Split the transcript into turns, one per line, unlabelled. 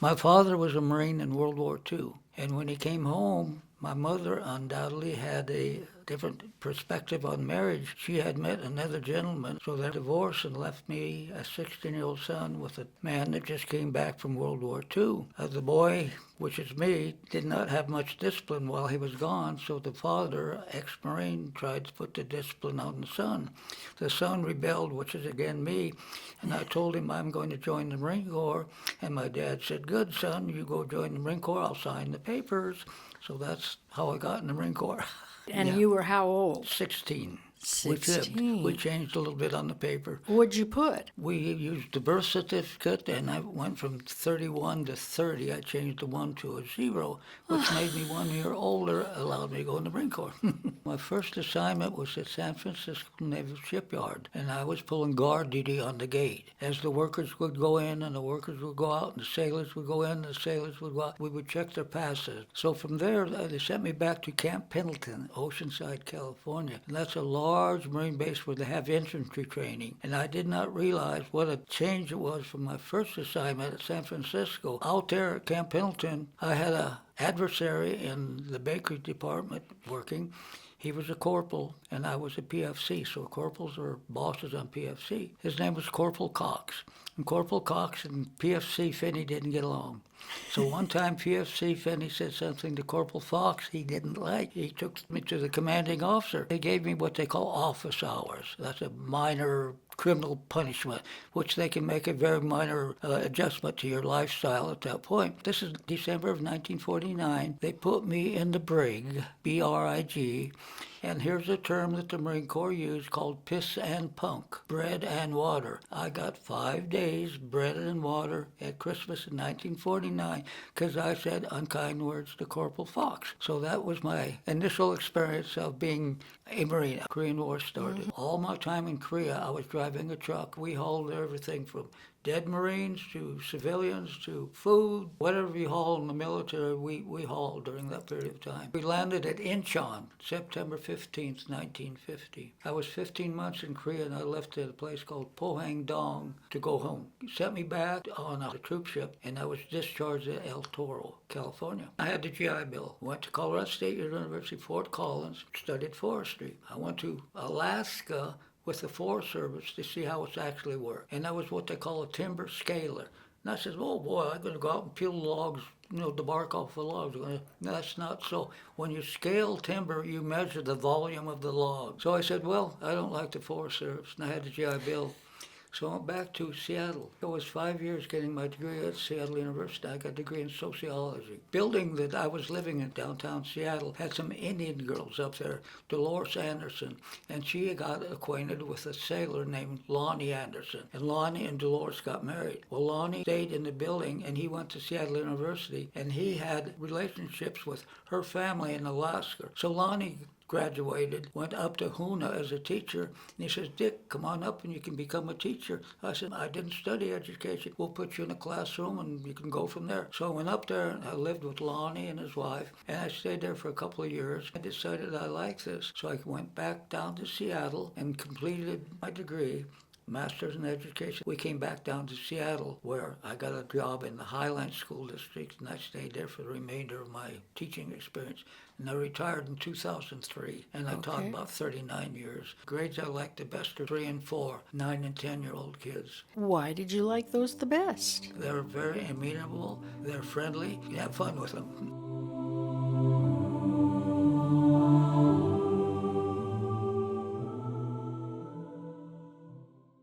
My father was a Marine in World War II, and when he came home, my mother undoubtedly had a different perspective on marriage. She had met another gentleman, so they divorced and left me a 16-year-old son with a man that just came back from World War II. The boy, which is me, did not have much discipline while he was gone, so the father, ex-Marine, tried to put the discipline on the son. The son rebelled, which is again me, and I told him I'm going to join the Marine Corps, and my dad said, "Good, son, you go join the Marine Corps, I'll sign the papers." So that's how I got in the Marine Corps.
And
Yeah.
you were how old?
16.
16.
We changed a little bit on the paper.
What'd you put?
We used the birth certificate, and I went from 31 to 30. I changed the 1 to a 0, which made me 1 year older, allowed me to go in the Marine Corps. My first assignment was at San Francisco Naval Shipyard, and I was pulling guard duty on the gate. As the workers would go in and the workers would go out, and the sailors would go in and the sailors would go out, we would check their passes. So from there, they sent me back to Camp Pendleton, Oceanside, California. And that's a large Marine base where they have infantry training. And I did not realize what a change it was from my first assignment at San Francisco. Out there at Camp Pendleton, I had an adversary in the bakery department working. He was a corporal, and I was a PFC, so corporals are bosses on PFC. His name was Corporal Cox. And Corporal Cox and PFC Finnie didn't get along. So one time PFC Finnie said something to Corporal Fox he didn't like. He took me to the commanding officer. They gave me what they call office hours. That's a minor criminal punishment, which they can make a very minor adjustment to your lifestyle at that point. This is December of 1949. They put me in the brig, B-R-I-G, and here's a term that the Marine Corps used called piss and punk, bread and water. I got 5 days bread and water at Christmas in 1949 because I said unkind words to Corporal Fox. So that was my initial experience of being a Marine. Korean War started. All my time in Korea, I was driving a truck. We hauled everything from dead Marines to civilians to food. Whatever you haul in the military, we hauled during that period of time. We landed at Incheon, September 15th, 1950. I was 15 months in Korea, and I left at a place called Pohang-dong to go home. He sent me back on a troop ship, and I was discharged at El Toro, California. I had the GI Bill. Went to Colorado State University, Fort Collins, studied forestry. I went to Alaska with the Forest Service to see how it's actually worked. And I was what they call a timber scaler. And I said, oh boy, I'm going to go out and peel logs, the bark off the logs. No, that's not so. When you scale timber, you measure the volume of the log. So I said, well, I don't like the Forest Service. And I had the GI Bill. So I went back to Seattle. It was 5 years getting my degree at Seattle University. I got a degree in sociology. Building that I was living in downtown Seattle had some Indian girls up there, Dolores Anderson, and she got acquainted with a sailor named Lonnie Anderson. And Lonnie and Dolores got married. Well, Lonnie stayed in the building, and he went to Seattle University, and he had relationships with her family in Alaska. So Lonnie graduated, went up to Hoona as a teacher, and he says, Dick, come on up and you can become a teacher. I said, I didn't study education. We'll put you in a classroom and you can go from there. So I went up there and I lived with Lonnie and his wife, and I stayed there for a couple of years. I decided I liked this, so I went back down to Seattle and completed my degree, Master's in Education. We came back down to Seattle, where I got a job in the Highland School District, and I stayed there for the remainder of my teaching experience. And I retired in 2003, and I taught about 39 years. Grades I liked the best are 3 and 4, 9 and 10-year-old kids.
Why did you like those the best?
They're very amenable, they're friendly, you have fun with them.